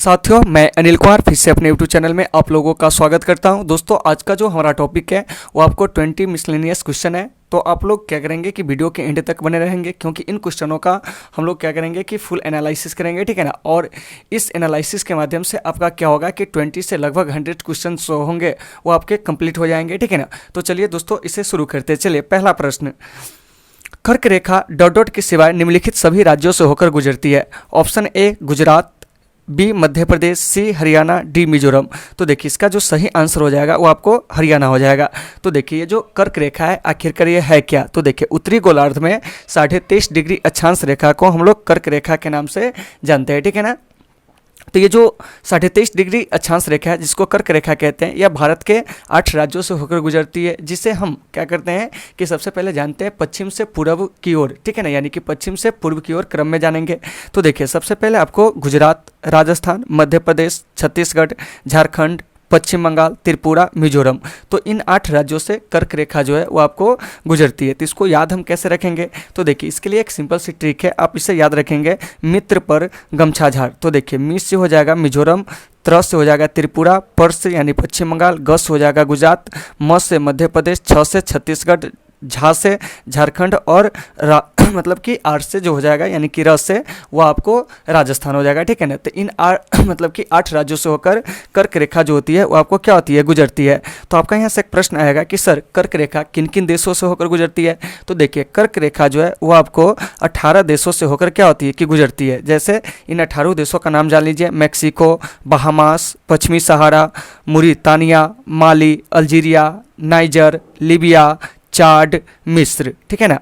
साथियों, मैं अनिल कुमार फिर से अपने यूट्यूब चैनल में आप लोगों का स्वागत करता हूं। दोस्तों, आज का जो हमारा टॉपिक है वो आपको 20 मिसलेनियस क्वेश्चन है। तो आप लोग क्या करेंगे कि वीडियो के एंड तक बने रहेंगे, क्योंकि इन क्वेश्चनों का हम लोग क्या करेंगे कि फुल एनालिसिस करेंगे, ठीक है ना। और इस एनालिसिस के माध्यम से आपका क्या होगा कि 20 से लगभग 100 क्वेश्चन होंगे वो आपके कंप्लीट हो जाएंगे, ठीक है ना। तो चलिए दोस्तों, इसे शुरू करते हैं। चलिए, पहला प्रश्न, कर्क रेखा डॉट डॉट के सिवाय निम्नलिखित सभी राज्यों से होकर गुजरती है। Option A Gujarat, B Madhya Pradesh, C Haryana, D Mizoram. तो देखिए, इसका जो सही आंसर हो जाएगा वो आपको हरियाणा हो जाएगा। तो देखिए, ये जो कर्क रेखा है आखिरकार ये है क्या। तो देखिए, उत्तरी गोलार्ध में 23.5 डिग्री अक्षांश रेखा को हम लोग कर्क रेखा के नाम से जानते हैं, ठीक है ना। तो ये जो 23.5 डिग्री अक्षांश रेखा है जिसको कर्क रेखा कहते हैं, यह भारत के 8 राज्यों से होकर गुजरती है, जिसे हम क्या करते हैं कि सबसे पहले जानते हैं पश्चिम से पूर्व की ओर, ठीक है ना, यानी कि पश्चिम से पूर्व की ओर क्रम में जानेंगे। तो देखिए, सबसे पहले आपको गुजरात, राजस्थान, मध्य प्रदेश, छत्तीसगढ़, झारखंड, पश्चिम बंगाल, त्रिपुरा, मिजोरम, तो इन 8 राज्यों से कर्क रेखा जो है वो आपको गुजरती है। तो इसको याद हम कैसे रखेंगे। तो देखिए, इसके लिए एक सिंपल सी ट्रिक है, आप इसे याद रखेंगे, मित्र पर गमछा झाड़। तो देखिए, मी से हो जाएगा मिजोरम, त्र से हो जाएगा त्रिपुरा, पर से यानी पश्चिम बंगाल, ग से हो जाएगा गुजरात, म से मध्य प्रदेश, छ से छत्तीसगढ़, झा से झारखंड और मतलब कि आर से जो हो जाएगा यानी कि रस से वो आपको राजस्थान हो जाएगा, ठीक है ना। तो इन मतलब कि 8 राज्यों से होकर कर्क रेखा जो होती है वो आपको क्या होती है, गुजरती है। तो आपका यहाँ से एक प्रश्न आएगा कि सर कर्क रेखा किन किन देशों से होकर गुजरती है। तो देखिए, कर्क रेखा जो है वो आपको 18 देशों से होकर क्या होती है कि गुजरती है। जैसे इन 18 देशों का नाम जान लीजिए, मैक्सिको, बहामास, पश्चिमी Sahara, Mauritania, Mali, Algeria, Niger, Libya, Chad, मिस्र, ठीक है ना।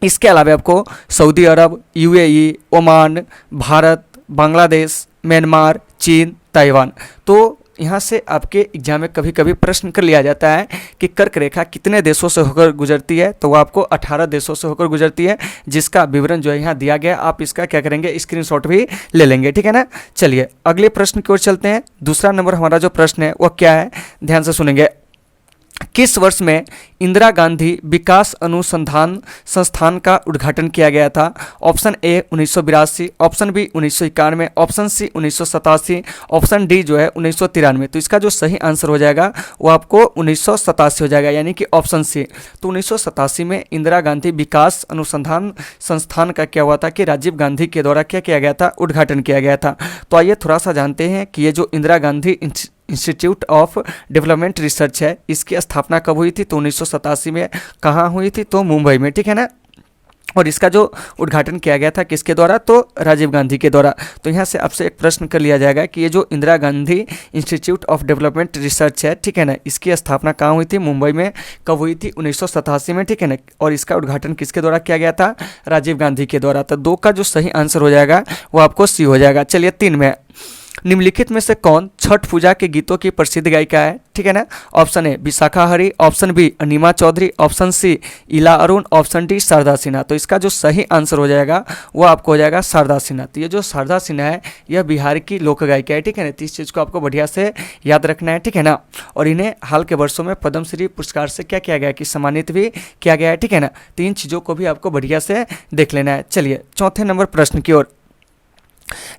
इसके अलावा आपको सऊदी अरब, UAE, Oman, Bharat, Bangladesh, Myanmar, चीन, ताइवान। तो यहाँ से आपके एग्जाम में कभी कभी प्रश्न कर लिया जाता है कि कर्क रेखा कितने देशों से होकर गुजरती है। तो वो आपको 18 देशों से होकर गुजरती है, जिसका विवरण जो है यहाँ दिया गया। आप इसका क्या करेंगे, स्क्रीनशॉट भी ले लेंगे, ठीक है ना। चलिए अगले प्रश्न की ओर चलते हैं। दूसरा नंबर हमारा जो प्रश्न है वो क्या है, ध्यान से सुनेंगे। किस वर्ष में इंदिरा गांधी विकास अनुसंधान संस्थान का उद्घाटन किया गया था। Option A 1982, option B 1991, option C 1987, option D जो है 1993। तो इसका जो सही आंसर हो जाएगा वो आपको 1987 हो जाएगा, यानी कि ऑप्शन सी। तो 1987 में इंदिरा गांधी विकास अनुसंधान संस्थान का क्या हुआ था कि राजीव गांधी के द्वारा क्या किया गया था, उद्घाटन किया गया था। तो आइए थोड़ा सा जानते हैं कि ये जो Indira Gandhi institute of development research है, इसकी स्थापना कब हुई थी। तो 1987 में कहाँ हुई थी, तो मुंबई में, ठीक है ना। और इसका जो उद्घाटन किया गया था किसके द्वारा, तो राजीव गांधी के द्वारा। तो यहाँ से आपसे एक प्रश्न कर लिया जाएगा कि ये जो Indira Gandhi institute of development research है, ठीक है ना, इसकी स्थापना कहाँ हुई थी, मुंबई में। कब हुई थी, 1987 में, ठीक है ना। और इसका उद्घाटन किसके द्वारा किया गया था, राजीव गांधी के द्वारा। तो 2 का जो सही आंसर हो जाएगा वो आपको सी हो जाएगा। चलिए 3 में, निम्नलिखित में से कौन छठ पूजा के गीतों की प्रसिद्ध गायिका है, ठीक है ना। Option A Vishakha Hari, option B Anima Chaudhary, option C Ila Arun, option D Sharda Sinha. तो इसका जो सही आंसर हो जाएगा वो आपको हो जाएगा शारदा सिन्हा। तो ये जो शारदा सिन्हा है यह बिहार की लोक गायिका है, ठीक है ना। तो इस चीज़ को आपको बढ़िया से याद रखना है, ठीक है ना। और इन्हें हाल के वर्षों में पद्मश्री पुरस्कार से क्या किया गया कि सम्मानित भी किया गया है, ठीक है ना। 3 चीज़ों को भी आपको बढ़िया से देख लेना है। चलिए चौथे नंबर प्रश्न की ओर।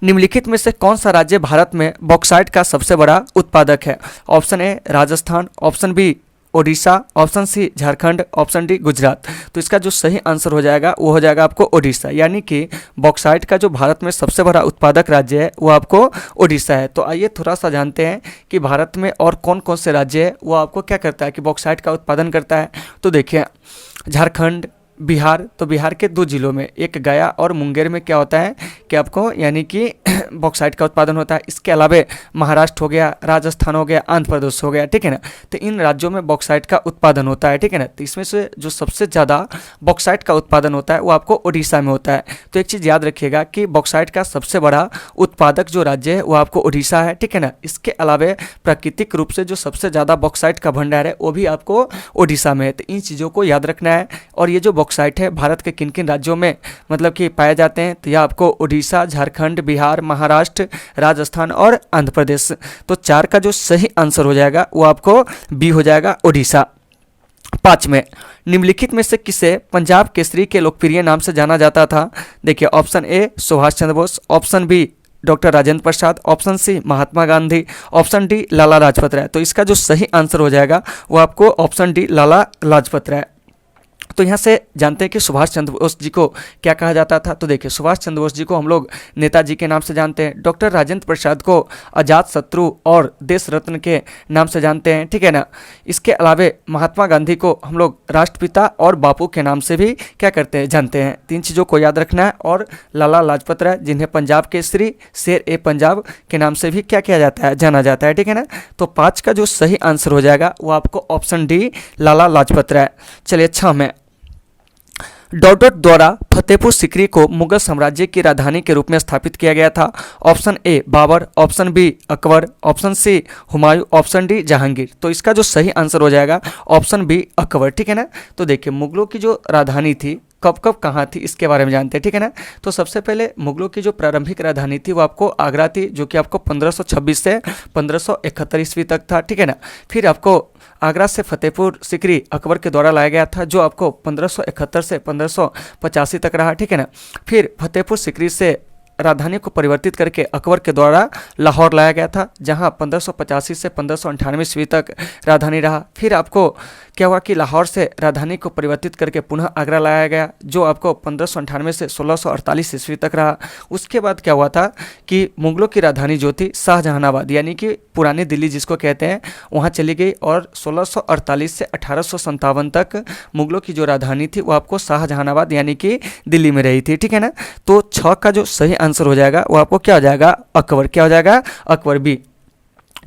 निम्नलिखित में से कौन सा राज्य भारत में बॉक्साइट का सबसे बड़ा उत्पादक है। Option A Rajasthan, option B Odisha, option C Jharkhand, option D Gujarat. तो इसका जो सही आंसर हो जाएगा वो हो जाएगा आपको ओडिशा, यानी कि बॉक्साइट का जो भारत में सबसे बड़ा उत्पादक राज्य है वो आपको ओडिशा है। तो आइए थोड़ा सा जानते हैं कि भारत में और कौन कौन से राज्य है वो आपको क्या करता है कि बॉक्साइट का उत्पादन करता है। तो देखिए, झारखंड, बिहार। तो बिहार के 2 जिलों में, एक गया और मुंगेर में क्या होता है कि आपको यानी कि बॉक्साइट का उत्पादन होता है। इसके अलावा महाराष्ट्र हो गया, राजस्थान हो गया, आंध्र प्रदेश हो गया, ठीक है ना। तो इन राज्यों में बॉक्साइट का उत्पादन होता है, ठीक है ना। तो इसमें से जो सबसे ज़्यादा बॉक्साइट का उत्पादन होता है वो आपको ओडिशा में होता है। तो एक चीज़ याद रखिएगा कि बॉक्साइट का सबसे बड़ा उत्पादक जो राज्य है वो आपको ओडिशा है, ठीक है ना। इसके अलावा प्राकृतिक रूप से जो सबसे ज़्यादा बॉक्साइट का भंडार है वो भी आपको ओडिशा में है। तो इन चीज़ों को याद रखना है। और ये जो बॉक्साइट है भारत के किन किन राज्यों में मतलब कि पाए जाते हैं, तो यह आपको ओडिशा, झारखंड, बिहार, महाराष्ट्र, राजस्थान और आंध्र प्रदेश। तो 4 का जो सही आंसर हो जाएगा वो आपको बी हो जाएगा, ओडिशा। 5 में, निम्नलिखित में से किसे पंजाब केसरी के लोकप्रिय नाम से जाना जाता था। देखिए, option A Subhash Chandra Bose, option B doctor Rajendra Prasad, option C Mahatma Gandhi, option D Lala Lajpat Rai. तो इसका जो सही आंसर हो जाएगा वो आपको ऑप्शन डी लाला लाजपत राय। तो यहाँ से जानते हैं कि सुभाष चंद्र बोस जी को क्या कहा जाता था। तो देखिए सुभाष चंद्र बोस जी को हम लोग नेताजी के नाम से जानते हैं, डॉक्टर राजेंद्र प्रसाद को अजात शत्रु और देश रत्न के नाम से जानते हैं, ठीक है ना। इसके अलावे महात्मा गांधी को हम लोग राष्ट्रपिता और बापू के नाम से भी क्या करते हैं, जानते हैं। तीन चीज़ों को याद रखना है। और लाला लाजपत राय जिन्हें पंजाब केसरी, शेर ए पंजाब के नाम से भी क्या किया जाता है, जाना जाता है, ठीक है ना। तो 5 का जो सही आंसर हो जाएगा वो आपको ऑप्शन डी लाला लाजपत राय। चलिए 6 में, डॉट द्वारा फतेहपुर सीकरी को मुगल साम्राज्य की राजधानी के रूप में स्थापित किया गया था। Option A Babur, option B Akbar, option C Humayun, option D Jahangir. तो इसका जो सही आंसर हो जाएगा ऑप्शन बी अकबर, ठीक है ना। तो देखिए मुगलों की जो राजधानी थी कब कब कहाँ थी इसके बारे में जानते हैं, ठीक है ना। तो सबसे पहले मुगलों की जो प्रारंभिक राजधानी थी वो आपको आगरा थी, जो कि आपको 1526 से 1571 ईस्वी तक था, ठीक है ना। फिर आपको आगरा से फतेहपुर सीकरी अकबर के द्वारा लाया गया था, जो आपको 1571 से 1585 तक रहा, ठीक है ना। फिर फतेहपुर सीकरी से राजधानी को परिवर्तित करके अकबर के द्वारा लाहौर लाया गया था, जहां 1585 से 1598 ईस्वी तक राजधानी रहा। फिर आपको क्या हुआ कि लाहौर से राजधानी को परिवर्तित करके पुनः आगरा लाया गया, जो आपको 1598 से 1648 ईस्वी तक रहा। उसके बाद क्या हुआ था कि मुगलों की राजधानी जो थी शाहजहानाबाद, यानी कि पुरानी दिल्ली जिसको कहते हैं, वहाँ चली गई। और 1648 से 1857 तक मुगलों की जो राजधानी थी वो आपको शाहजहानाबाद यानी कि दिल्ली में रही थी, ठीक है ना। तो 6 का जो सही आंसर हो जाएगा वो आपको क्या हो जाएगा, अकबर। क्या हो जाएगा, अकबर भी।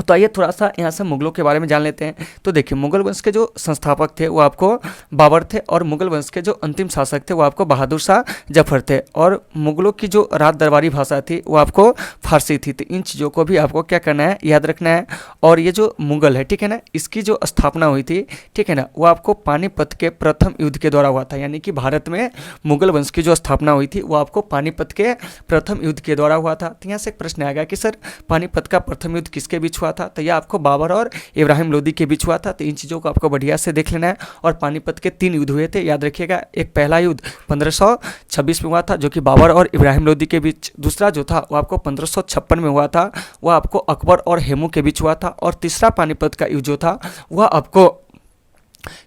तो आइए थोड़ा सा यहाँ से मुगलों के बारे में जान लेते हैं। तो देखिए मुगल वंश के जो संस्थापक थे वो आपको बाबर थे, और मुगल वंश के जो अंतिम शासक थे वो आपको बहादुर शाह जफर थे। और मुगलों की जो राज दरबारी भाषा थी वो आपको फारसी थी। तो इन चीज़ों को भी आपको क्या करना है, याद रखना है। और ये जो मुगल है, ठीक है ना, इसकी जो स्थापना हुई थी, ठीक है ना, वो आपको पानीपत के प्रथम युद्ध के द्वारा हुआ था। यानी कि भारत में मुगल वंश की जो स्थापना हुई थी वो आपको पानीपत के प्रथम युद्ध के द्वारा हुआ था। तो यहाँ से एक प्रश्न आएगा कि सर पानीपत का प्रथम युद्ध किसके बीच हुआ था। तो यह आपको बाबर और इब्राहिम लोदी के बीच हुआ था। तो इन चीज़ों को आपको बढ़िया से देख लेना है। और पानीपत के 3 युद्ध हुए थे, याद रखिएगा। एक पहला युद्ध 1526 में हुआ था, जो कि बाबर और इब्राहिम लोदी के बीच। दूसरा जो था वो आपको 1556 में हुआ था, वह आपको अकबर और हेमू के बीच हुआ था। और तीसरा पानीपत का युद्ध जो था वह आपको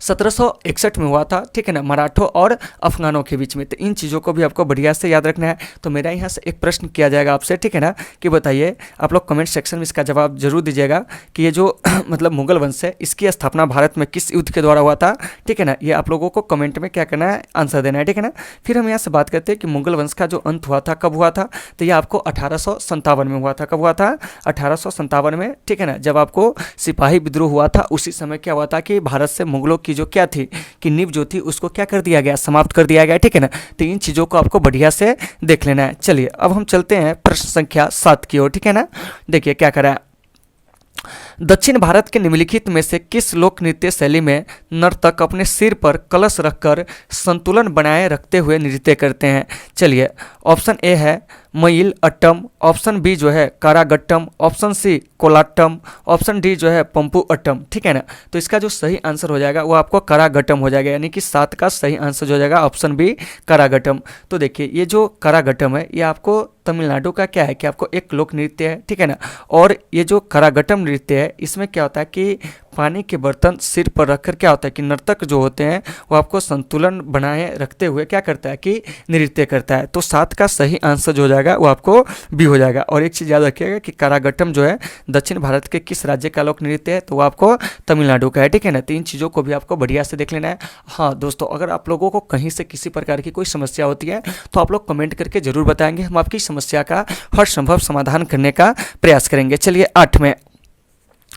1761 में हुआ था, ठीक है ना, मराठों और अफगानों के बीच में। तो इन चीज़ों को भी आपको बढ़िया से याद रखना है। तो मेरा यहाँ से एक प्रश्न किया जाएगा आपसे, ठीक है ना, कि बताइए, आप लोग कमेंट सेक्शन में इसका जवाब जरूर दीजिएगा कि ये जो मतलब मुगल वंश है इसकी स्थापना भारत में किस युद्ध के द्वारा हुआ था, ठीक है ना। ये आप लोगों को कमेंट में क्या करना है, आंसर देना है, ठीक है ना। फिर हम यहाँ से बात करते हैं कि मुगल वंश का जो अंत हुआ था कब हुआ था। तो ये आपको 1857 में हुआ था। कब हुआ था, 1857 में, ठीक है ना। जब आपको सिपाही विद्रोह हुआ था उसी समय क्या हुआ था कि भारत से मुगलों की जो क्या थी कि नींव जो थी उसको क्या कर दिया गया, समाप्त कर दिया गया, ठीक है ना। तो इन चीज़ों को आपको बढ़िया से देख लेना है। चलिए अब हम चलते हैं प्रश्न संख्या 7 की ओर, ठीक है ना। देखिए क्या करा है, दक्षिण भारत के निम्नलिखित में से किस लोक नृत्य शैली में नर्तक अपने सिर पर कलश रखकर संतुलन बनाए रखते हुए नृत्य करते हैं। चलिए ऑप्शन ए है मईल अट्टम, ऑप्शन बी जो है Karagattam, option C Kolattam, option D जो है पंपू अट्टम, ठीक है ना। तो इसका जो सही आंसर हो जाएगा वो आपको कारागट्टम हो जाएगा। यानी कि 7 का सही आंसर हो जाएगा ऑप्शन बी कारागट्टम। तो देखिए ये जो कारागट्टम है ये आपको तमिलनाडु का क्या है कि आपको एक लोक नृत्य है, ठीक है ना। और ये जो कारागट्टम नृत्य है इसमें क्या होता है कि पानी के बर्तन सिर पर रखकर क्या होता है कि नर्तक जो होते हैं वो आपको संतुलन बनाए रखते हुए क्या करता है कि नृत्य करता है। तो 7 का सही आंसर जो हो जाएगा वो आपको बी हो जाएगा। और एक चीज़ याद रखिएगा कि कारागट्टम जो है दक्षिण भारत के किस राज्य का लोक नृत्य है, तो वो आपको तमिलनाडु का है, ठीक है ना। 3 चीज़ों को भी आपको बढ़िया से देख लेना है। हाँ दोस्तों, अगर आप लोगों को कहीं से किसी प्रकार की कोई समस्या होती है तो आप लोग कमेंट करके जरूर बताएंगे, हम आपकी समस्या का हर संभव समाधान करने का प्रयास करेंगे। चलिए 8 में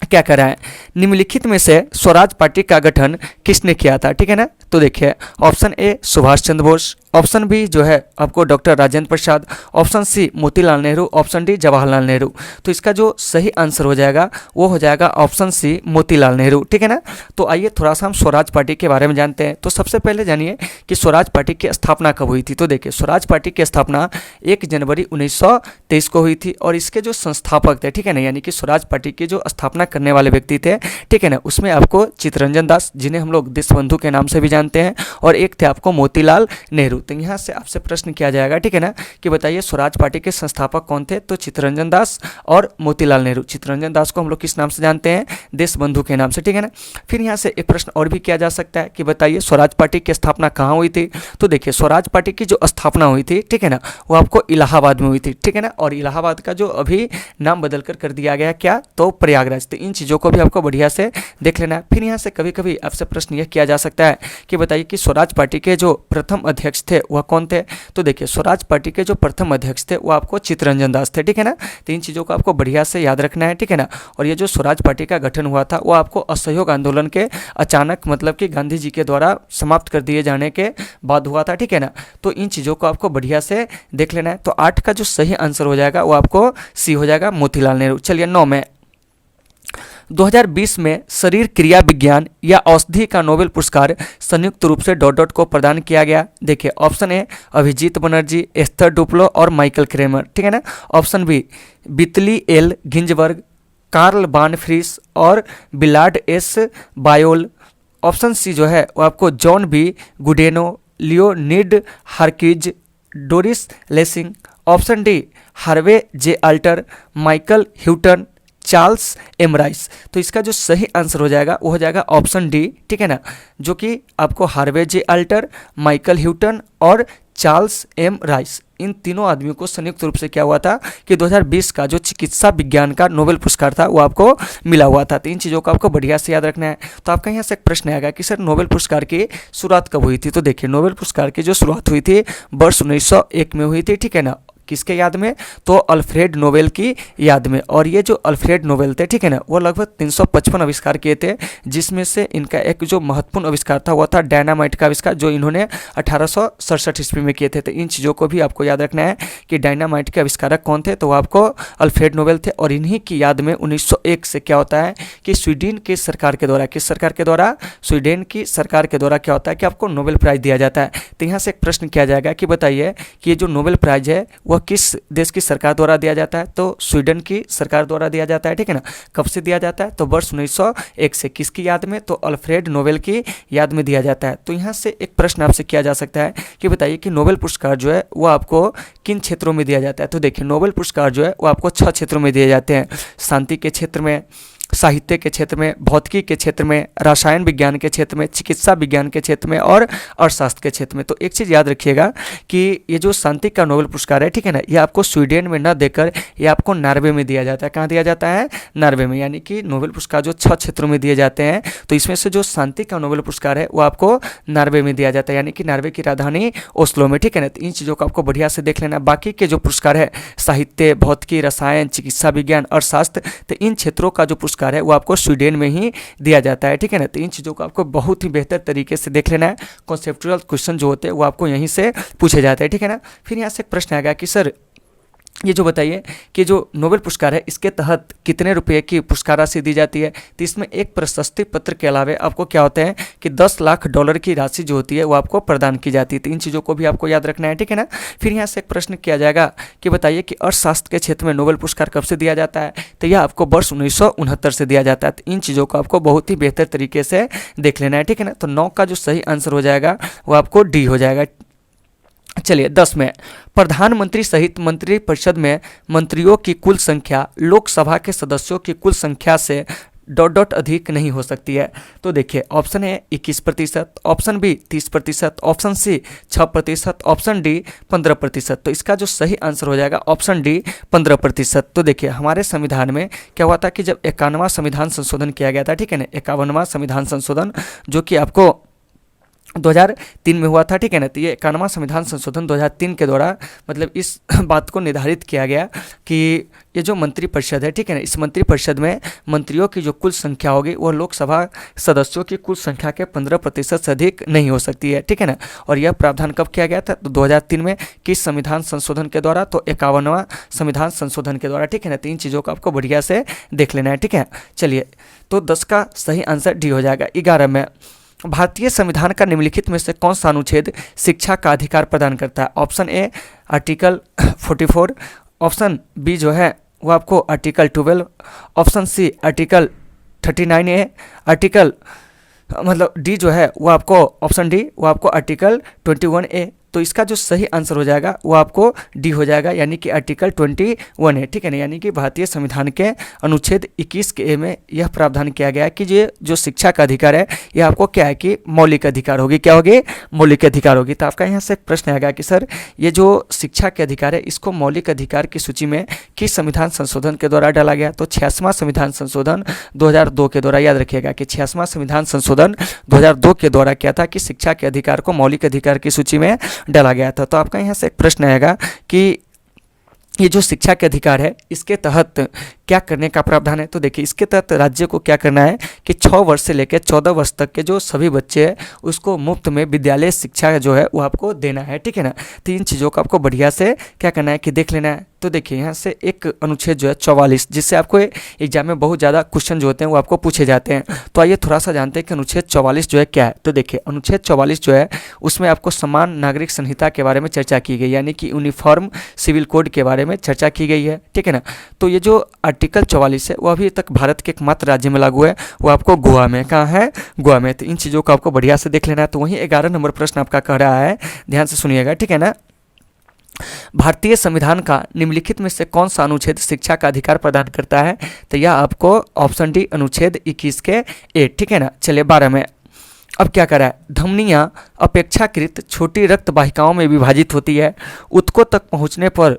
क्या करा है, निम्नलिखित में से स्वराज पार्टी का गठन किसने किया था, ठीक है ना। तो देखिए option A Subhash Chandra Bose, option B जो है आपको doctor Rajendra Prasad, option C Motilal Nehru, option D Jawaharlal Nehru. तो इसका जो सही आंसर हो जाएगा वो हो जाएगा ऑप्शन सी मोतीलाल नेहरू, ठीक है ना। तो आइए थोड़ा सा हम स्वराज पार्टी के बारे में जानते हैं। तो सबसे पहले जानिए कि स्वराज पार्टी की स्थापना कब हुई थी। तो देखिए स्वराज पार्टी की स्थापना 1 जनवरी 1923 को हुई थी। और इसके जो संस्थापक थे, ठीक है ना, यानी कि स्वराज पार्टी की जो स्थापना करने वाले व्यक्ति थे, ठीक है ना, उसमें आपको चित्तरंजन दास, जिन्हें हम लोग देशबंधु के नाम से भी जानते हैं, और एक थे आपको मोतीलाल नेहरू। नेहरू। तो यहाँ से आपसे प्रश्न किया जाएगा, ठीक है ना, कि बताइए स्वराज पार्टी के संस्थापक कौन थे। तो चित्तरंजन दास और मोतीलाल नेहरू। चित्तरंजन दास को हम लोग किस नाम से जानते हैं, देश बंधु के नाम से, ठीक है ना। फिर यहाँ से एक प्रश्न और भी किया जा सकता है कि बताइए स्वराज पार्टी की स्थापना कहाँ हुई थी। तो देखिए स्वराज पार्टी की जो स्थापना हुई थी, ठीक है ना, वो आपको इलाहाबाद में हुई थी, ठीक है ना। और इलाहाबाद का जो अभी नाम बदल कर दिया गया क्या, तो प्रयागराज। तो इन चीज़ों को भी आपको बढ़िया से देख लेना है। फिर यहाँ से कभी कभी आपसे प्रश्न यह किया जा सकता है कि बताइए कि स्वराज पार्टी के जो प्रथम अध्यक्ष थे वह कौन थे। तो देखिए स्वराज पार्टी के जो प्रथम अध्यक्ष थे वो आपको चित्तरंजन दास थे, ठीक है ना। तो इन चीज़ों को आपको बढ़िया से याद रखना है, ठीक है ना। और ये जो स्वराज पार्टी का गठन हुआ था वो आपको असहयोग आंदोलन के अचानक मतलब कि गांधी जी के द्वारा समाप्त कर दिए जाने के बाद हुआ था, ठीक है ना। तो इन चीज़ों को आपको बढ़िया से देख लेना है। तो 8 का जो सही आंसर हो जाएगा वो आपको सी हो जाएगा, मोतीलाल नेहरू। चलिए 9 में 2020 में शरीर क्रिया विज्ञान या औषधि का नोबेल पुरस्कार संयुक्त रूप से डॉट डॉट को प्रदान किया गया। देखिए option A Abhijit Banerjee, Esther Duflo और माइकल क्रेमर, ठीक है ना। Option B Vitaly L Ginzburg, Karl बानफ्रीस और Willard S Boyle. Option C जो है वो आपको John B Goodenough, Leonid Hurwicz, Doris Lessing. Option D Harvey J Alter, Michael Houghton, Charles M Rice. तो इसका जो सही आंसर हो जाएगा वो हो जाएगा ऑप्शन डी, ठीक है ना, जो कि आपको Harvey J Alter, Michael Houghton और चार्ल्स एम राइस, इन तीनों आदमियों को संयुक्त रूप से क्या हुआ था कि 2020 का जो चिकित्सा विज्ञान का नोबेल पुरस्कार था वो आपको मिला हुआ था। तो इन चीज़ों को आपको बढ़िया से याद रखना है। तो आपका यहाँ से एक प्रश्न आएगा कि सर नोबेल पुरस्कार की शुरुआत कब हुई थी। तो देखिए नोबेल पुरस्कार की जो शुरुआत हुई थी वर्ष 1901 में हुई थी, ठीक है ना। किसके याद में, तो अल्फ्रेड नोबेल की याद में। और ये जो अल्फ्रेड नोबेल थे, ठीक है ना, वो लगभग 355 आविष्कार किए थे, जिसमें से इनका एक जो महत्वपूर्ण आविष्कार था वो था डायनामाइट का आविष्कार, जो इन्होंने 1867 ईस्वी में किए थे। तो इन चीज़ों को भी आपको याद रखना है कि डायनामाइट के आविष्कारक कौन थे, तो वो आपको अल्फ्रेड नोबेल थे। और इन्हीं की याद में 1901 से क्या होता है कि स्वीडन की सरकार के द्वारा, किस सरकार के द्वारा, स्वीडन की सरकार के द्वारा क्या होता है कि आपको नोबेल प्राइज़ दिया जाता है। तो यहाँ से एक प्रश्न किया जाएगा कि बताइए कि ये जो नोबेल प्राइज़ है वह किस देश की सरकार द्वारा दिया जाता है। तो स्वीडन की सरकार द्वारा दिया जाता है, ठीक है ना। कब से दिया जाता है, तो वर्ष 1901 से। किसकी याद में, तो अल्फ्रेड नोबेल की याद में दिया जाता है। तो यहाँ से एक प्रश्न आपसे किया जा सकता है कि बताइए कि नोबेल पुरस्कार जो है वो आपको किन क्षेत्रों में दिया जाता है। तो देखिए नोबेल पुरस्कार जो है वो आपको 6 क्षेत्रों में दिए जाते हैं। शांति के क्षेत्र में, साहित्य के क्षेत्र में, भौतिकी के क्षेत्र में, रसायन विज्ञान के क्षेत्र में, चिकित्सा विज्ञान के क्षेत्र में और अर्थशास्त्र के क्षेत्र में। तो एक चीज़ याद रखिएगा कि ये जो शांति का नोबेल पुरस्कार है, ठीक है ना, ये आपको स्वीडन में न देकर ये आपको नॉर्वे में दिया जाता है। कहाँ दिया जाता है, नॉर्वे में। यानी कि नोबेल पुरस्कार जो 6 क्षेत्रों में दिए जाते हैं, तो इसमें से जो शांति का नोबेल पुरस्कार है वो आपको नॉर्वे में दिया जाता है, यानी कि नॉर्वे की राजधानी ओस्लो में, ठीक है ना। तो इन चीज़ों को आपको बढ़िया से देख लेना। बाकी के जो पुरस्कार है साहित्य, भौतिकी, रसायन, चिकित्सा विज्ञान, अर्थशास्त्र, तो इन क्षेत्रों का जो पुरस्कार है वो आपको स्वीडन में ही दिया जाता है, ठीक है ना। तो इन चीज़ों को आपको बहुत ही बेहतर तरीके से देख लेना है। कॉन्सेप्चुअल क्वेश्चन जो होते हैं वो आपको यहीं से पूछे जाते हैं, ठीक है ना। फिर यहाँ से एक प्रश्न आएगा कि सर ये जो बताइए कि जो नोबेल पुरस्कार है इसके तहत कितने रुपए की पुरस्कार राशि दी जाती है। तो इसमें एक प्रशस्ति पत्र के अलावा आपको क्या होता है कि 10 लाख डॉलर की राशि जो होती है वो आपको प्रदान की जाती है। तो इन चीज़ों को भी आपको याद रखना है, ठीक है ना। फिर यहाँ से एक प्रश्न किया जाएगा कि बताइए कि अर्थशास्त्र के क्षेत्र में नोबेल पुरस्कार कब से दिया जाता है। तो यह आपको वर्ष 1969 से दिया जाता है। तो इन चीज़ों को आपको बहुत ही बेहतर तरीके से देख लेना है, ठीक है ना। तो 9 का जो सही आंसर हो जाएगा वो आपको डी हो जाएगा। चलिए 10 में प्रधानमंत्री सहित मंत्रिपरिषद में मंत्रियों की कुल संख्या लोकसभा के सदस्यों की कुल संख्या से डॉट डॉट अधिक नहीं हो सकती है। तो देखिए option A 21%, option B 30%, option C 6%, option D 15%। तो इसका जो सही आंसर हो जाएगा ऑप्शन डी 15%। तो देखिए हमारे संविधान में क्या हुआ था कि जब 51वां संविधान संशोधन किया गया था, ठीक है ना, 51वां संविधान संशोधन जो कि आपको 2003 में हुआ था, ठीक है ना। तो ये 51वां संविधान संशोधन 2003 के द्वारा मतलब इस बात को निर्धारित किया गया कि ये जो मंत्रिपरिषद है, ठीक है ना, इस मंत्रिपरिषद में मंत्रियों की जो कुल संख्या होगी वो लोकसभा सदस्यों की कुल संख्या के 15% से अधिक नहीं हो सकती है, ठीक है ना। और यह प्रावधान कब किया गया था, तो 2003 में किस संविधान संशोधन के द्वारा, तो 51वां संविधान संशोधन के द्वारा, ठीक है ना। 3 चीज़ों को आपको बढ़िया से देख लेना है, ठीक है। चलिए तो 10 का सही आंसर डी हो जाएगा। 11 में भारतीय संविधान का निम्नलिखित में से कौन सा अनुच्छेद शिक्षा का अधिकार प्रदान करता है। Option A article 44, option B जो है वो आपको article 12, option C article 39A, article मतलब डी जो है वो आपको ऑप्शन डी वो आपको आर्टिकल 21A। तो इसका जो सही आंसर हो जाएगा वो आपको डी हो जाएगा, यानी कि आर्टिकल 21 है, ठीक है ना। यानी कि भारतीय संविधान के अनुच्छेद 21 के ए में यह प्रावधान किया गया है कि ये जो शिक्षा का अधिकार है यह आपको क्या है कि मौलिक अधिकार होगी, क्या होगी, मौलिक अधिकार होगी। तो आपका यहाँ से एक प्रश्न आएगा कि सर ये जो शिक्षा के अधिकार है इसको मौलिक अधिकार की सूची में किस संविधान संशोधन के द्वारा डाला गया? तो 86वां संविधान संशोधन 2002 के द्वारा। याद रखिएगा कि 86वां संविधान संशोधन 2002 के द्वारा क्या था कि शिक्षा के अधिकार को मौलिक अधिकार की सूची में डाला गया था। तो आपका यहाँ से एक प्रश्न आएगा कि ये जो शिक्षा के अधिकार है इसके तहत क्या करने का प्रावधान है? तो देखिए इसके तहत राज्य को क्या करना है कि 6 वर्ष से लेकर 14 वर्ष तक के जो सभी बच्चे हैं उसको मुफ्त में विद्यालय शिक्षा जो है वो आपको देना है, ठीक है ना। 3 चीज़ों को आपको बढ़िया से क्या करना है कि देख लेना है। तो देखिए यहाँ से एक अनुच्छेद जो है 44, जिससे आपको एग्जाम में बहुत ज़्यादा क्वेश्चन जो होते हैं वो आपको पूछे जाते हैं। तो आइए थोड़ा सा जानते हैं कि अनुच्छेद 44 जो है क्या है। तो देखिए अनुच्छेद 44 जो है उसमें आपको समान नागरिक संहिता के बारे में चर्चा की गई, यानी कि यूनिफॉर्म सिविल कोड के बारे में चर्चा की गई है, ठीक है ना। तो ये जो आर्टिकल 44 है वो अभी तक भारत के एकमात्र राज्य में लागू है, वो आपको गोवा में। कहाँ है? गोवा में। तो इन चीज़ों को आपको बढ़िया से देख लेना है। तो वहीं 11 नंबर प्रश्न आपका कह रहा है, ध्यान से सुनिएगा, ठीक है ना। भारतीय संविधान का निम्नलिखित में से कौन सा अनुच्छेद शिक्षा का अधिकार प्रदान करता है? तो यह आपको ऑप्शन डी अनुच्छेद 21 के 8, ठीक है ना। चलिए 12 में अब क्या करा है, धमनियां अपेक्षाकृत छोटी रक्त वाहिकाओं में विभाजित होती है, ऊतकों तक पहुंचने पर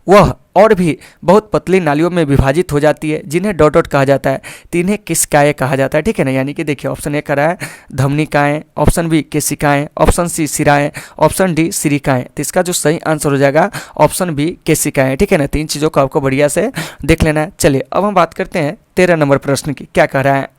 वह और भी बहुत पतली नालियों में विभाजित हो जाती है जिन्हें डॉट डॉट कहा जाता है। तो इन्हें किसकाएँ कहा जाता है, ठीक है ना। यानी कि देखिए ऑप्शन ए करा है धमनिकाएँ, ऑप्शन बी केशिकाएँ, ऑप्शन सी सिराएँ, ऑप्शन डी सिरिकाएँ। तो इसका जो सही आंसर हो जाएगा ऑप्शन बी केशिकाएँ, ठीक है ना। 3 चीज़ों को आपको बढ़िया से देख लेना है। चलिए अब हम बात करते हैं 13 नंबर प्रश्न की। क्या कह रहा है,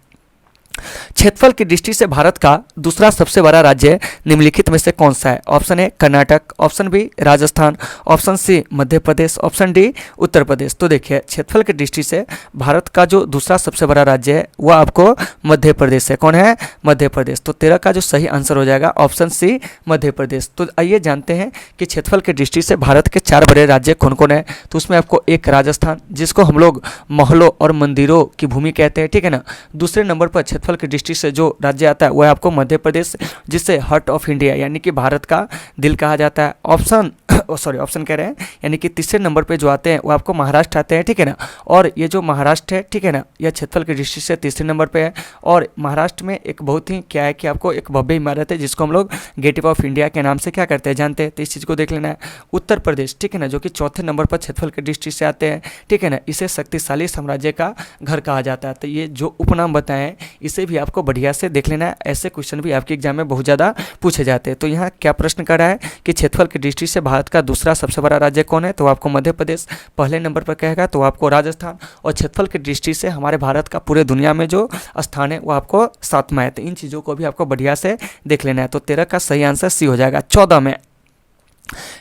क्षेत्रफल की दृष्टि से भारत का दूसरा सबसे बड़ा राज्य निम्नलिखित में से कौन सा है? Option A Karnataka, option B Rajasthan, option C Madhya Pradesh, option D Uttar Pradesh. तो देखिए क्षेत्रफल की दृष्टि से भारत का जो दूसरा सबसे बड़ा राज्य है वह आपको मध्य प्रदेश है। कौन है? मध्य प्रदेश। तो 13 का जो सही आंसर हो जाएगा ऑप्शन सी मध्य प्रदेश। तो आइए जानते हैं कि क्षेत्रफल की दृष्टि से भारत के 4 बड़े राज्य कौन कौन है। तो उसमें आपको एक राजस्थान, जिसको हम लोग महलों और मंदिरों की भूमि कहते हैं, ठीक है ना। दूसरे नंबर पर क्षेत्रफल की दृष्टि से जो राज्य आता है वह है आपको मध्य प्रदेश, जिसे हार्ट ऑफ इंडिया यानी कि भारत का दिल कहा जाता है। ऑप्शन कह रहे हैं, यानी कि तीसरे नंबर पे जो आते हैं वो आपको महाराष्ट्र आते हैं, ठीक है ना। और ये जो महाराष्ट्र है, ठीक है ना, यह क्षेत्रफल की दृष्टि से तीसरे नंबर पे है। और महाराष्ट्र में एक बहुत ही क्या है कि आपको एक भव्य इमारत है जिसको हम लोग गेटवे ऑफ इंडिया के नाम से क्या करते हैं, जानते हैं। तो इस चीज़ को देख लेना है। उत्तर प्रदेश, ठीक है ना, जो कि चौथे नंबर पर क्षेत्रफल की दृष्टि से आते हैं, ठीक है ना। इसे शक्तिशाली साम्राज्य का घर कहा जाता है। तो ये जो उपनाम बताए हैं इसे भी आपको बढ़िया से देख लेना है। ऐसे क्वेश्चन भी आपके एग्जाम में बहुत ज़्यादा पूछे जाते हैं। तो यहाँ क्या प्रश्न कर रहा है कि क्षेत्रफल की दृष्टि से भारत का दूसरा सबसे बड़ा राज्य कौन है? तो आपको मध्य प्रदेश पहले नंबर पर कहेगा, तो आपको राजस्थान। और क्षेत्रफल की दृष्टि से हमारे भारत का पूरे दुनिया में जो स्थान है वो आपको 7वां है। तो इन चीज़ों को भी आपको बढ़िया से देख लेना है। तो 13 का सही आंसर सी हो जाएगा। 14 में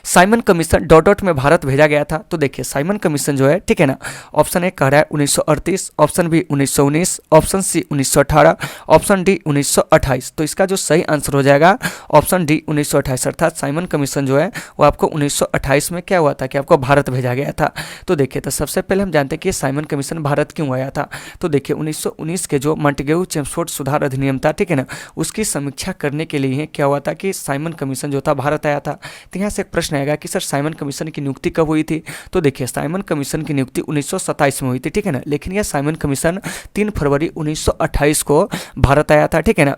साइमन कमीशन डॉट डॉट में भारत भेजा गया था। तो देखिए साइमन कमीशन जो है, ठीक है ना, ऑप्शन ए कह रहा है 1938, option B 1919, option C 1918, option D 1928। तो इसका जो सही आंसर हो जाएगा ऑप्शन डी 1928, अर्थात साइमन कमीशन जो है वो आपको 1928 में क्या हुआ था कि आपको भारत भेजा गया था। तो देखिए तो सबसे पहले हम जानते हैं कि साइमन कमीशन भारत क्यों आया था। तो देखिए 1919 के जो मॉन्टेग्यू चेम्सफोर्ड सुधार अधिनियम था, ठीक है ना, उसकी समीक्षा करने के लिए क्या हुआ था कि साइमन कमीशन जो था भारत आया था। तो यहाँ एक प्रश्न आएगा कि सर साइमन कमीशन की नियुक्ति कब हुई थी। तो देखिए साइमन कमीशन की नियुक्ति 1927 में हुई थी, ठीक है ना। लेकिन यह साइमन कमीशन 3 फरवरी 1928 को भारत आया था, ठीक है ना।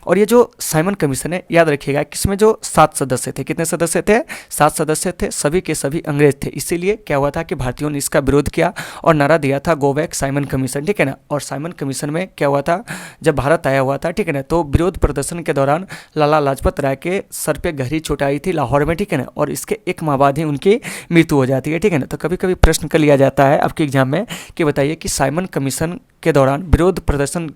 और ये जो साइमन कमीशन है, याद रखिएगा किसमें जो 7 सदस्य थे, कितने सदस्य थे? 7 सदस्य थे, सभी के सभी अंग्रेज थे। इसीलिए क्या हुआ था कि भारतीयों ने इसका विरोध किया और नारा दिया था गो बैक साइमन कमीशन, ठीक है ना। और साइमन कमीशन में क्या हुआ था, जब भारत आया हुआ था, ठीक है ना, तो विरोध प्रदर्शन के दौरान लाला लाजपत राय के सर पे गहरी चोट आई थी लाहौर में, ठीक है ना। और इसके 1 माह बाद ही उनकी मृत्यु हो जाती है, ठीक है ना। तो कभी कभी प्रश्न कर लिया जाता है आपके एग्जाम में कि बताइए कि साइमन कमीशन के दौरान विरोध प्रदर्शन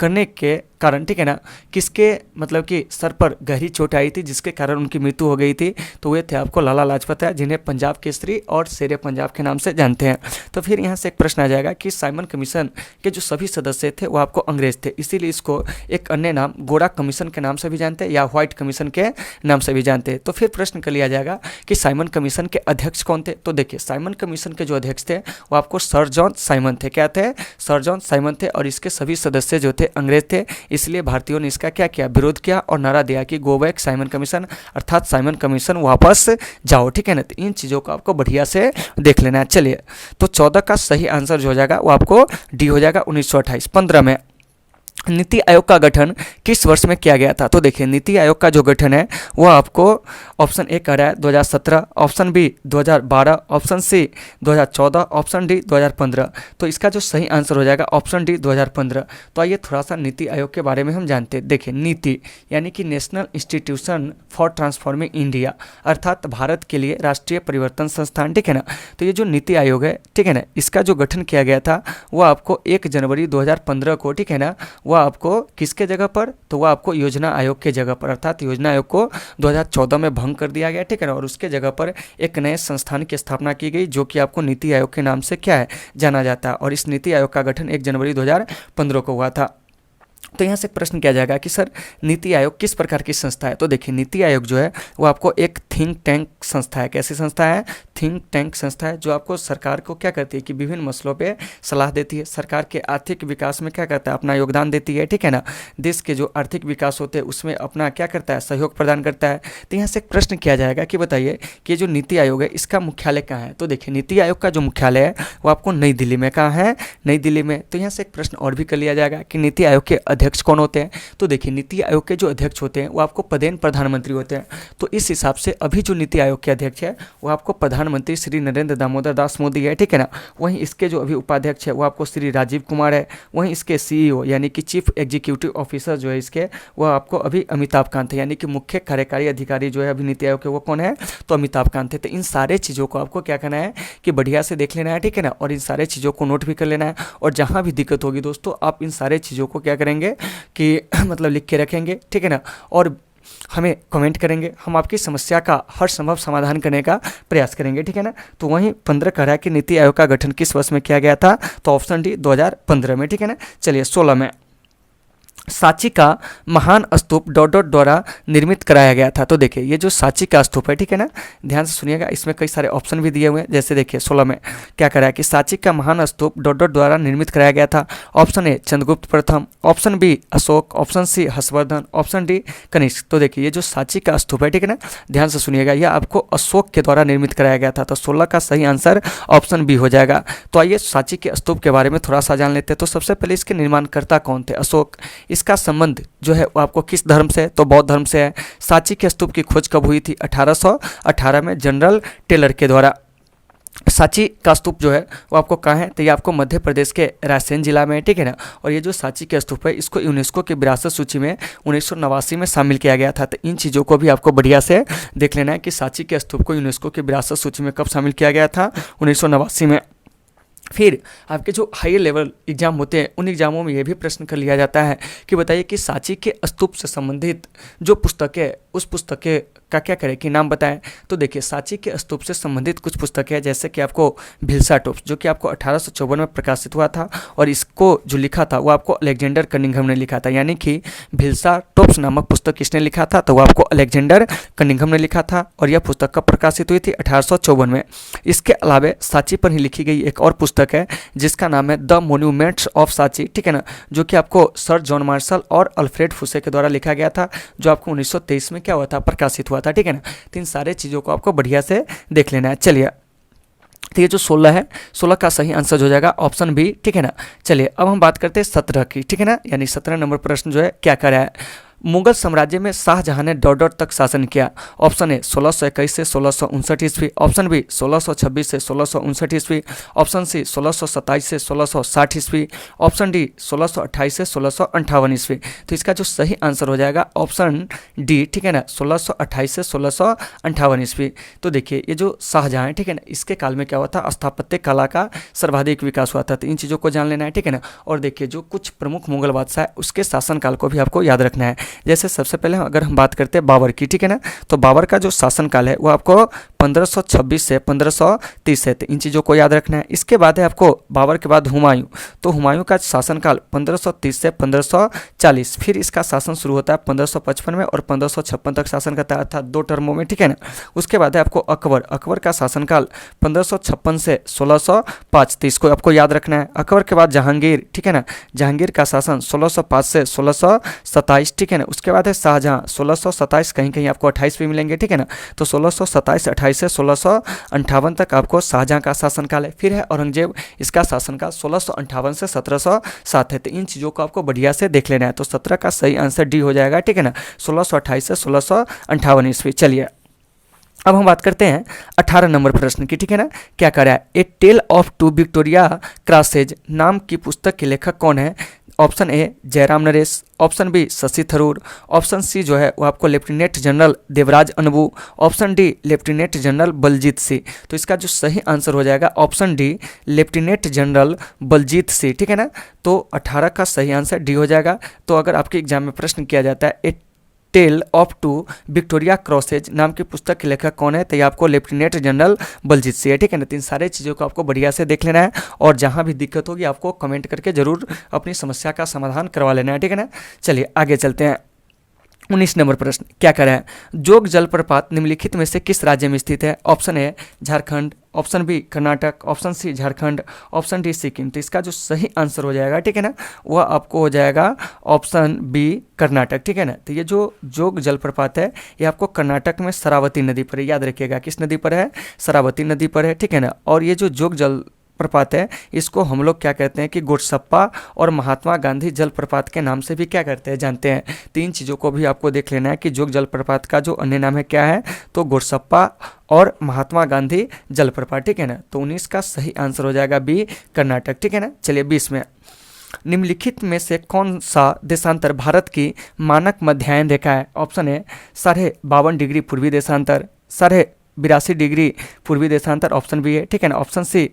करने के कारण, ठीक है ना, किसके मतलब कि सर पर गहरी चोट आई थी जिसके कारण उनकी मृत्यु हो गई थी। तो वे थे आपको लाला लाजपत राय, जिन्हें पंजाब केसरी और शेरे पंजाब के नाम से जानते हैं। तो फिर यहाँ से एक प्रश्न आ जाएगा कि साइमन कमीशन के जो सभी सदस्य थे वो आपको अंग्रेज थे, इसीलिए इसको एक अन्य नाम गोरा कमीशन के नाम से भी जानते हैं या व्हाइट कमीशन के नाम से भी जानते हैं। तो फिर प्रश्न कर लिया जाएगा कि साइमन कमीशन के अध्यक्ष कौन थे। तो देखिए साइमन कमीशन के जो अध्यक्ष थे वो आपको सर जॉन साइमन थे। क्या थे? सर जॉन साइमन थे। और इसके सभी सदस्य जो थे अंग्रेज थे, इसलिए भारतीयों ने इसका क्या किया, विरोध किया और नारा दिया कि गो बैक साइमन कमीशन, अर्थात साइमन कमीशन वापस जाओ, ठीक है ना। तो इन चीज़ों को आपको बढ़िया से देख लेना है। चलिए, तो 14 का सही आंसर जो हो जाएगा वो आपको डी हो जाएगा 1928। 15 में नीति आयोग का गठन किस वर्ष में किया गया था? तो देखिए, नीति आयोग का जो गठन है वो आपको ऑप्शन ए कह रहा है 2017, option B 2012, option C 2014, option D 2015। तो इसका जो सही आंसर हो जाएगा ऑप्शन डी 2015। तो आइए थोड़ा सा नीति आयोग के बारे में हम जानते हैं। देखिए, नीति यानी कि national institution for transforming India, अर्थात भारत के लिए राष्ट्रीय परिवर्तन संस्थान, ठीक है ना। तो ये जो नीति आयोग है, ठीक है ना, इसका जो गठन किया गया था वो आपको 1 जनवरी 2015 को, ठीक है ना, वह आपको किसके जगह पर, तो वह आपको योजना आयोग के जगह पर, अर्थात योजना आयोग को 2014 में भंग कर दिया गया, ठीक है ना, और उसके जगह पर एक नए संस्थान की स्थापना की गई जो कि आपको नीति आयोग के नाम से क्या है, जाना जाता है। और इस नीति आयोग का गठन 1 जनवरी 2015 को हुआ था। तो यहाँ से प्रश्न किया जाएगा कि सर नीति आयोग किस प्रकार की संस्था है? तो देखिए, नीति आयोग जो है वो आपको एक थिंक टैंक संस्था है। कैसी संस्था है? थिंक टैंक संस्था है, जो आपको सरकार को क्या करती है कि विभिन्न मसलों पे सलाह देती है, सरकार के आर्थिक विकास में क्या करता है, अपना योगदान देती है, ठीक है ना। देश के जो आर्थिक विकास होते हैं उसमें अपना क्या करता है, सहयोग प्रदान करता है। तो यहाँ से एक प्रश्न किया जाएगा कि बताइए कि जो नीति आयोग है इसका मुख्यालय कहाँ है? तो देखिए, नीति आयोग का जो मुख्यालय है वो आपको नई दिल्ली में, कहाँ है, नई दिल्ली में। तो यहाँ से एक प्रश्न और भी कर लिया जाएगा कि नीति आयोग के अध्यक्ष कौन होते हैं? तो देखिए, नीति आयोग के जो अध्यक्ष होते हैं वो आपको पदेन प्रधानमंत्री होते हैं। तो इस हिसाब से अभी जो नीति आयोग के अध्यक्ष है वो आपको प्रधानमंत्री श्री नरेंद्र दामोदर दास मोदी है, ठीक है ना। वहीं इसके जो अभी उपाध्यक्ष है वो आपको श्री राजीव कुमार है। वहीं इसके सीईओ यानी कि चीफ एग्जीक्यूटिव ऑफिसर जो है इसके, वो आपको अभी अमिताभ कांत है, यानी कि मुख्य कार्यकारी अधिकारी जो है अभी नीति आयोग के, वो कौन है, तो अमिताभ कांत है। तो इन सारे चीज़ों को आपको क्या करना है कि बढ़िया से देख लेना है, ठीक है ना, और इन सारे चीज़ों को नोट भी कर लेना है। और जहाँ भी दिक्कत होगी दोस्तों, आप इन सारे चीज़ों को क्या करेंगे कि मतलब लिख के रखेंगे, ठीक है ना, और हमें कमेंट करेंगे। हम आपकी समस्या का हर संभव समाधान करने का प्रयास करेंगे, ठीक है ना। तो वहीं 15 कह रहा है कि नीति आयोग का गठन किस वर्ष में किया गया था? तो ऑप्शन डी 2015 में, ठीक है ना। चलिए, 16 में सांची का महान स्तूप डॉट डॉट द्वारा निर्मित कराया गया था। तो देखिए, ये जो सांची का स्तूप है, ठीक है ना, ध्यान से सुनिएगा, इसमें कई सारे ऑप्शन भी दिए हुए हैं। जैसे देखिए 16 में क्या करा है कि सांची का महान स्तूप डॉट डॉट द्वारा निर्मित कराया गया था। ऑप्शन ए चंद्रगुप्त प्रथम, option B Ashoka, option C Harshavardhana, option D Kanishka. तो देखिए, ये जो सांची का स्तूप है, ठीक है ना, ध्यान से सुनिएगा, यह आपको अशोक के द्वारा निर्मित कराया गया था। तो 16 का सही आंसर ऑप्शन बी हो जाएगा। तो आइए सांची के स्तूप के बारे में थोड़ा सा जान लेते हैं। तो सबसे पहले इसके निर्माणकर्ता कौन थे? अशोक। इसका संबंध जो है वो आपको किस धर्म से है? तो बौद्ध धर्म से है। सांची के स्तूप की खोज कब हुई थी? 1818 में जनरल टेलर के द्वारा। सांची का स्तूप जो है वो आपको कहाँ है? तो ये आपको मध्य प्रदेश के रायसेन जिला में है, ठीक है ना। और ये जो सांची का स्तूप है इसको यूनेस्को की विरासत सूची में 1989 में शामिल किया गया था। तो इन चीज़ों को भी आपको बढ़िया से देख लेना है कि सांची के स्तूप को यूनेस्को की विरासत सूची में कब शामिल किया गया था? 1989 में। फिर आपके जो हाई लेवल एग्जाम होते हैं उन एग्जामों में ये भी प्रश्न कर लिया जाता है कि बताइए कि सांची के स्तूप से संबंधित जो पुस्तक है उस पुस्तक का क्या करें कि नाम बताएं। तो देखिए, सांची के स्तूप से संबंधित कुछ पुस्तकें हैं, जैसे कि आपको भिल्सा टॉप्स जो कि आपको 1854 में प्रकाशित हुआ था, और इसको जो लिखा था वो आपको अलेक्जेंडर कनिंघम ने लिखा था। यानी कि भिल्सा टॉप्स नामक पुस्तक किसने लिखा था? तो वो आपको अलेक्जेंडर कनिंघम ने लिखा था, और यह पुस्तक कब प्रकाशित हुई थी? 1854 में। इसके अलावा सांची पर ही लिखी गई एक और पुस्तक है जिसका नाम है द मोन्यूमेंट्स ऑफ सांची, ठीक है ना, जो कि आपको सर जॉन मार्शल और अल्फ्रेड फुसे के द्वारा लिखा गया था, जो आपको 1923 में क्या हुआ था? प्रकाशित हुआ था, ठीक है ना। तो इन सारे चीज़ों को आपको बढ़िया से देख लेना है। चलिए, तो ये जो 16 है, 16 का सही आंसर हो जाएगा ऑप्शन बी, ठीक है ना। चलिए, अब हम बात करते हैं 17 की, ठीक है ना, यानी 17 नंबर प्रश्न जो है क्या कर रहा है? मुगल साम्राज्य में शाहजहां ने डॉट डॉट तक शासन किया। ऑप्शन ए 1621 से 1659 ईस्वी, ऑप्शन बी 1626 से 1659 ईस्वी, ऑप्शन सी 1627 से 1660 ईस्वी, ऑप्शन डी 1628 से 1658 ईस्वी। तो इसका जो सही आंसर हो जाएगा ऑप्शन डी, ठीक है ना, 1628 से 1658 ईस्वी। तो देखिए, ये जो शाहजहां है, ठीक है ना, इसके काल में क्या हुआ था? स्थापत्य कला का सर्वाधिक विकास हुआ था। तो इन चीज़ों को जान लेना है, ठीक है ना। और देखिए, जो कुछ प्रमुख मुगल बादशाह है उसके शासनकाल को भी आपको याद रखना है। जैसे सबसे पहले अगर हम बात करते हैं बाबर की, ठीक है ना, तो बाबर का जो शासनकाल है वो आपको 1526 से 1530 है, तो इन चीज़ों को याद रखना है। इसके बाद है आपको बाबर के बाद हुमायूं, तो हुमायूं का शासनकाल 1530 से 1540, फिर इसका शासन शुरू होता है 1555 में और 1556 तक शासन करता है, अर्थात 2 टर्मों में, ठीक है ना। उसके बाद है आपको अकबर, अकबर का शासनकाल 1556 से 1605, तो इसको आपको याद रखना है। अकबर के बाद जहांगीर, ठीक है ना, जहांगीर का शासन 1605 से 1627, ठीक है ना। उसके बाद है शाहजहां 1627, कहीं कहीं आपको 28 भी मिलेंगे, ठीक है ना, तो 1627 28 से 1658 तक आपको शाहजहां का शासनकाल है। फिर है औरंगजेब, इसका शासनकाल 1658 से 1707 है, तो इन चीज़ों को आपको बढ़िया से देख लेना है। तो 17 का सही आंसर डी हो जाएगा, ठीक है ना, 1628 से 1658 ईस्वी। चलिए अब हम बात करते हैं 18 नंबर प्रश्न की, ठीक है ना। क्या कर रहा है, a tale of two Victoria crosses नाम की पुस्तक के लेखक कौन है? Option A Jairam Naresh, option B Shashi Tharoor, option C जो है वो आपको lieutenant general Devraj Anbu, option D lieutenant general Baljit Singh. तो इसका जो सही आंसर हो जाएगा option D lieutenant general Baljit Singh, ठीक है ना। तो 18 का सही आंसर डी हो जाएगा। तो अगर आपके एग्जाम में प्रश्न किया जाता है a tale of two Victoria crosses नाम की पुस्तक के लेखक कौन है, तो ये आपको लेफ्टिनेंट जनरल बलजीत सिंह है, ठीक है ना। तो इन सारे चीज़ों को आपको बढ़िया से देख लेना है और जहाँ भी दिक्कत होगी आपको कमेंट करके जरूर अपनी समस्या का समाधान करवा लेना है, ठीक है ना। चलिए आगे चलते हैं। 19 नंबर प्रश्न क्या कह रहा है, जोग जलप्रपात निम्नलिखित में से किस राज्य में स्थित है? Option A Jharkhand, option B Karnataka, option C Jharkhand, option D Sikkim. तो इसका जो सही आंसर हो जाएगा, ठीक है ना, वह आपको हो जाएगा ऑप्शन बी कर्नाटक, ठीक है ना। तो ये जो जोग जलप्रपात है ये आपको कर्नाटक में शरावती नदी पर है, याद रखिएगा किस नदी पर है, शरावती नदी पर है, ठीक है ना। और ये जो जोग जल प्रपात है इसको हम लोग क्या कहते हैं कि गोडसप्पा और महात्मा गांधी जलप्रपात के नाम से भी क्या करते हैं जानते हैं। तीन चीज़ों को भी आपको देख लेना है कि जोग जलप्रपात का जो अन्य नाम है क्या है, तो गोडसप्पा और महात्मा गांधी जलप्रपात, ठीक है ना। तो 19 का सही आंसर हो जाएगा बी कर्नाटक, ठीक है ना। चलिए 20 में, निम्नलिखित में से कौन सा देशांतर भारत की मानक मध्याह्न रेखा है? ऑप्शन ए 52.5 डिग्री पूर्वी देशांतर, 82 डिग्री पूर्वी देशांतर, ऑप्शन बी है, ठीक है ना। ऑप्शन सी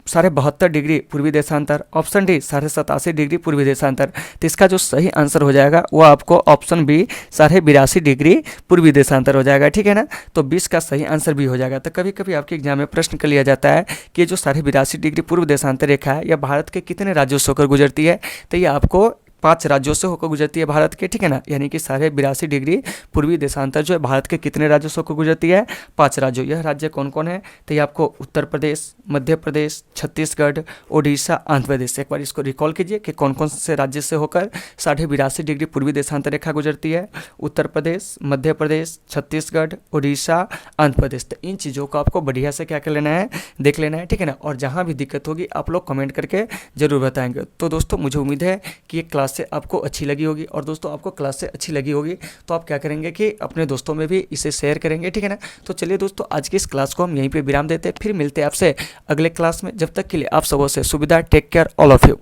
72 डिग्री पूर्वी देशांतर, ऑप्शन डी 87 डिग्री पूर्वी देशांतर। तो इसका जो सही आंसर हो जाएगा वो आपको ऑप्शन बी 82 डिग्री पूर्वी देशांतर हो जाएगा, ठीक है ना। तो 20 का सही आंसर भी हो जाएगा। तो कभी कभी आपके एग्जाम में प्रश्न कर लिया जाता है कि जो 82 डिग्री पूर्व देशांतर रेखा है यह भारत के कितने राज्यों से होकर गुजरती है? तो ये आपको 5 राज्यों से होकर गुजरती है भारत के, ठीक है ना। यानी कि 82 डिग्री पूर्वी देशांतर जो है भारत के कितने राज्यों से होकर गुजरती है? 5 राज्यों। यह राज्य कौन कौन है? तो ये आपको उत्तर प्रदेश, मध्य प्रदेश, छत्तीसगढ़, ओडिशा, आंध्र प्रदेश। एक बार इसको रिकॉल कीजिए कि कौन कौन से राज्य से होकर 82 डिग्री पूर्वी देशांतर रेखा गुजरती है। उत्तर प्रदेश, मध्य प्रदेश, छत्तीसगढ़, ओडिशा, आंध्र प्रदेश। तो इन चीज़ों को आपको बढ़िया से क्या कर लेना है, देख लेना है, ठीक है ना। और जहाँ भी दिक्कत होगी आप लोग कमेंट करके जरूर बताएंगे। तो दोस्तों मुझे उम्मीद है कि ये क्लास से आपको अच्छी लगी होगी। और दोस्तों आपको क्लास से अच्छी लगी होगी तो आप क्या करेंगे कि अपने दोस्तों में भी इसे शेयर करेंगे, ठीक है ना। तो चलिए दोस्तों आज की इस क्लास को हम यहीं पे विराम देते हैं, फिर मिलते हैं आपसे अगले क्लास में। जब तक के लिए आप सबों से सुविधा, take care all of you.